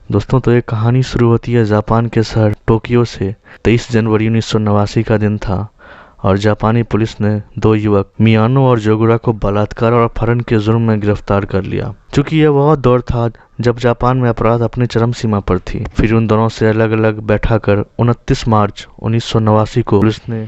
दोस्तों तो ये कहानी शुरू होती है जापान के शहर टोक्यो से। 23 जनवरी 1989 का दिन था और जापानी पुलिस ने दो युवक मियानो और जोगुरा को बलात्कार और अपहरण के जुर्म में गिरफ्तार कर लिया। चूंकि यह वह दौर था जब जापान में अपराध अपनी चरम सीमा पर थी। फिर उन दोनों से अलग अलग बैठाकर 29 मार्च 1989 को पुलिस ने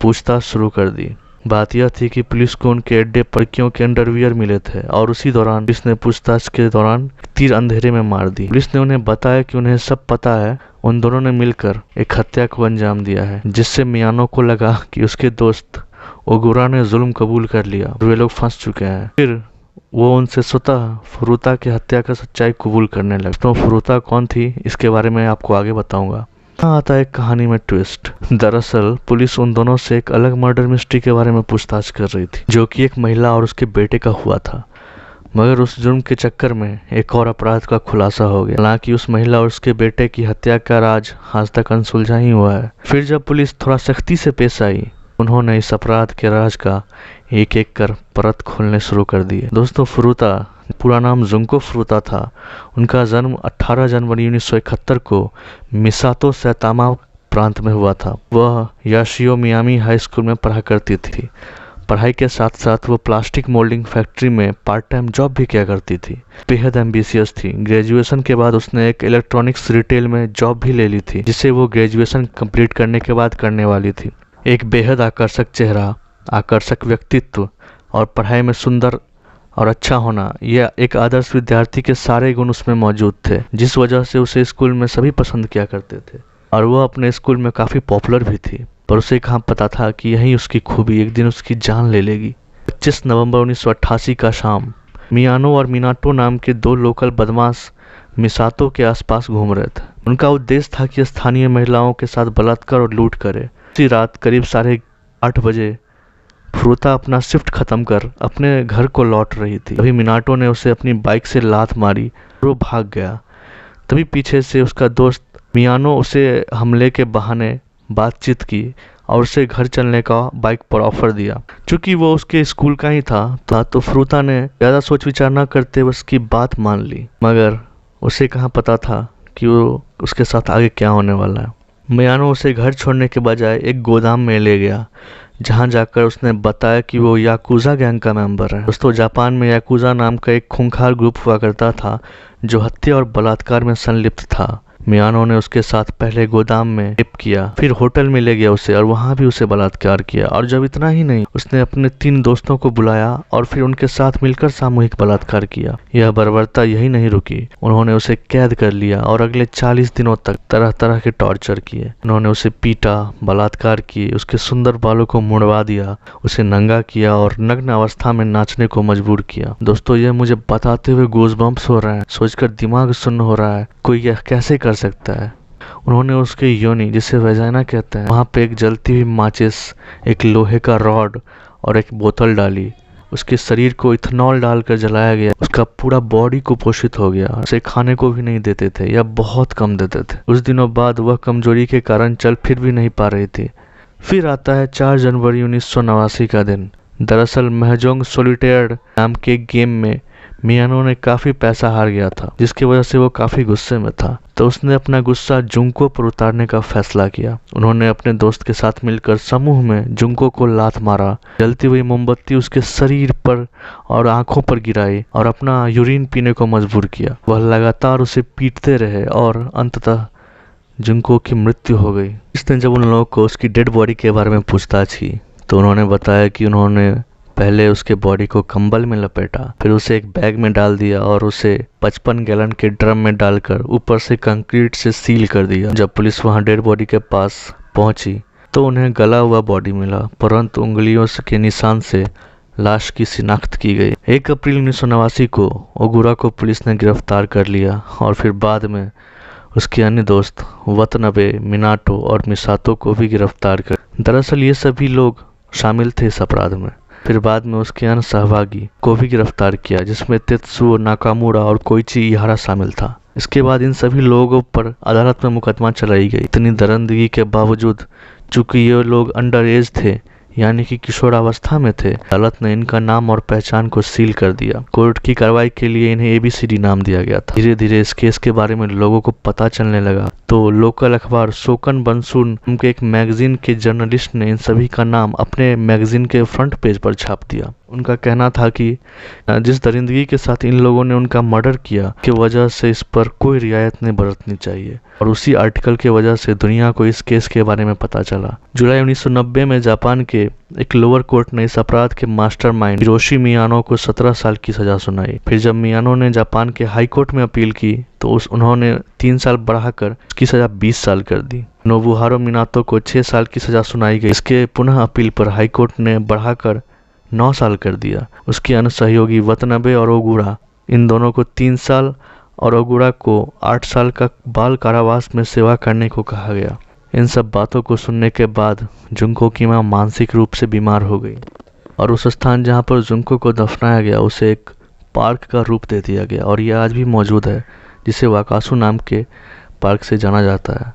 पूछताछ शुरू कर दी। बात यह थी कि पुलिस को उनके अड्डे पर लड़कियों के अंडरवियर मिले थे और उसी दौरान पुलिस ने पूछताछ के दौरान तीर अंधेरे में मार दी। पुलिस ने उन्हें बताया कि उन्हें सब पता है, उन दोनों ने मिलकर एक हत्या को अंजाम दिया है, जिससे मियानो को लगा कि उसके दोस्त ओगुरा ने जुल्म कबूल कर लिया और वे लोग फंस चुके हैं। फिर वो उनसे स्वतः फुरुता की हत्या का सच्चाई कबूल करने लगे। तो फुरुता कौन थी, इसके बारे में आपको आगे बताऊंगा। यहाँ आता है कहानी में ट्विस्ट। दरअसल पुलिस उन दोनों से एक अलग मर्डर मिस्ट्री के बारे में पूछताछ कर रही थी, जो कि एक महिला और उसके बेटे का हुआ था। मगर उस जुर्म के चक्कर में एक और अपराध का खुलासा हो गया। हालांकि उस महिला और उसके बेटे की हत्या का राज आज तक अनसुलझा ही हुआ है। फिर जब पुलिस थोड़ा सख्ती से पेश आई, उन्होंने इस अपराध के राज का एक एक कर परत खोलने शुरू कर दिए। दोस्तों फुरुता, पूरा नाम जुंको फुरुता था। उनका जन्म 18 जनवरी 1971 को मिसातो सैतामा प्रांत में हुआ था। वह याशियो मियामी हाई स्कूल में पढ़ा करती थी। पढ़ाई के साथ साथ वो प्लास्टिक मोल्डिंग फैक्ट्री में पार्ट टाइम जॉब भी किया करती थी। बेहद एम्बिशियस थी। ग्रेजुएशन के बाद उसने एक इलेक्ट्रॉनिक्स रिटेल में जॉब भी ले ली थी, जिसे वो ग्रेजुएशन कंप्लीट करने के बाद करने वाली थी। एक बेहद आकर्षक चेहरा, आकर्षक व्यक्तित्व और पढ़ाई में सुंदर और अच्छा होना, यह एक आदर्श विद्यार्थी के सारे गुण उसमें मौजूद थे, जिस वजह से उसे स्कूल में सभी पसंद किया करते थे और वह अपने स्कूल में काफ़ी पॉपुलर भी थी। पर उसे कहाँ पता था कि यही उसकी खूबी एक दिन उसकी जान ले लेगी। 25 नवंबर 1988 का शाम मियानो और मिनाटो नाम के दो लोकल बदमाश मिसातो के आसपास घूम रहे थे। उनका उद्देश्य था कि स्थानीय महिलाओं के साथ बलात्कार और लूट करे। उसी रात करीब 8:30 बजे फुरुता अपना शिफ्ट खत्म कर अपने घर को लौट रही थी। तभी मिनाटो ने उसे अपनी बाइक से लात मारी और वो भाग गया। तभी पीछे से उसका दोस्त मियानो उसे हमले के बहाने बातचीत की और उसे घर चलने का बाइक पर ऑफर दिया। चूंकि वो उसके स्कूल का ही था तो फुरुता ने ज़्यादा सोच विचार न करते उसकी बात मान ली। मगर उसे कहाँ पता था कि वो उसके साथ आगे क्या होने वाला है। मियानो उसे घर छोड़ने के बजाय एक गोदाम में ले गया, जहां जाकर उसने बताया कि वो याकुजा गैंग का मेंबर है। दोस्तों जापान में याकुजा नाम का एक खूंखार ग्रुप हुआ करता था जो हत्या और बलात्कार में संलिप्त था। मियानो ने उसके साथ पहले गोदाम में रेप किया, फिर होटल में ले गया उसे और वहां भी उसे बलात्कार किया। और जब इतना ही नहीं, उसने अपने 3 दोस्तों को बुलाया और फिर उनके साथ मिलकर सामूहिक बलात्कार किया। यह बर्बरता यही नहीं रुकी, उन्होंने उसे कैद कर लिया और अगले 40 दिनों तक तरह तरह के टॉर्चर किए। उन्होंने उसे पीटा, बलात्कार किए, उसके सुंदर बालों को मुड़वा दिया, उसे नंगा किया और नग्न अवस्था में नाचने को मजबूर किया। दोस्तों यह मुझे बताते हुए गूज़बम्प्स हो रहा है, सोचकर दिमाग सुन्न हो रहा है, कोई यह कैसे कर सकता है। उन्होंने उसके योनि, जिसे वेजाइना कहते हैं, वहां पे एक जलती हुई माचिस, एक लोहे का रॉड और एक बोतल डाली। उसके शरीर को इथेनॉल डालकर जलाया गया। उसका पूरा बॉडी कुपोषित हो गया। उसे खाने को भी नहीं देते थे या बहुत कम देते थे। कुछ दिनों बाद वह कमजोरी के कारण चल फिर भी नहीं पा रही थी। फिर आता है 4 जनवरी 1989 का दिन। दरअसल महजोंग सोलिटेयर नाम के गेम में मियानो ने काफी पैसा हार गया था, जिसकी वजह से वो काफी गुस्से में था। तो उसने अपना गुस्सा जुंको पर उतारने का फैसला किया। उन्होंने अपने दोस्त के साथ मिलकर समूह में जुंको को लात मारा, जलती हुई मोमबत्ती उसके शरीर पर और आंखों पर गिराई और अपना यूरिन पीने को मजबूर किया। वह लगातार उसे पीटते रहे और अंततः जुंको की मृत्यु हो गई। इसने जब उन लोगों को उसकी डेड बॉडी के बारे में पूछताछ की तो उन्होंने बताया कि उन्होंने पहले उसके बॉडी को कंबल में लपेटा, फिर उसे एक बैग में डाल दिया और उसे 55 गैलन के ड्रम में डालकर ऊपर से कंक्रीट से सील कर दिया। जब पुलिस वहां डेड बॉडी के पास पहुंची तो उन्हें गला हुआ बॉडी मिला, परंतु उंगलियों के निशान से लाश की शिनाख्त की गई। 1 अप्रैल 1989 को ओगुरा को पुलिस ने गिरफ्तार कर लिया और फिर बाद में उसके अन्य दोस्त वतनबे, मिनाटो और मिसातो को भी गिरफ्तार कर। दरअसल ये सभी लोग शामिल थे इस अपराध में। फिर बाद में उसके अन्य सहभागी को भी गिरफ्तार किया, जिसमें तेत्सुओ नाकामुरा और कोइची इहारा शामिल था। इसके बाद इन सभी लोगों पर अदालत में मुकदमा चलाई गई। इतनी दरिंदगी के बावजूद, चूंकि ये लोग अंडर एज थे, यानी कि किशोरावस्था में थे। अदालत ने इनका नाम और पहचान को सील कर दिया। कोर्ट की कार्रवाई के लिए इन्हें ABCD नाम दिया गया था। धीरे धीरे इस केस के बारे में लोगों को पता चलने लगा तो लोकल अखबार शोकन बंसू नाम के एक मैगजीन के जर्नलिस्ट ने इन सभी का नाम अपने मैगजीन के फ्रंट पेज पर छाप दिया। उनका कहना था कि जिस दरिंदगी के साथ इन लोगों ने उनका मर्डर किया की वजह से इस पर कोई रियायत नहीं बरतनी चाहिए, और उसी आर्टिकल की वजह से दुनिया को इस केस के बारे में पता चला। जुलाई 1990 में जापान के एक लोअर कोर्ट ने इस अपराध के मास्टरमाइंड हिरोशी मियानो को 17 साल की सजा सुनाई। फिर जब मियानो ने जापान के हाई कोर्ट में अपील की तो उन्होंने 3 साल बढ़ाकर उसकी सजा 20 साल कर दी। नोबुहारो मिनातो को 6 साल की सजा सुनाई गई। इसके पुनः अपील पर हाई कोर्ट ने बढ़ाकर 9 साल कर दिया। उसके अन्य सहयोगी वतनबे और ओगुरा, इन दोनों को 3 साल और ओगुरा को 8 साल का बाल कारावास में सेवा करने को कहा गया। इन सब बातों को सुनने के बाद जुंको की मां मानसिक रूप से बीमार हो गई और उस स्थान जहां पर जुंको को दफनाया गया उसे एक पार्क का रूप दे दिया गया और यह आज भी मौजूद है, जिसे वाकासु नाम के पार्क से जाना जाता है।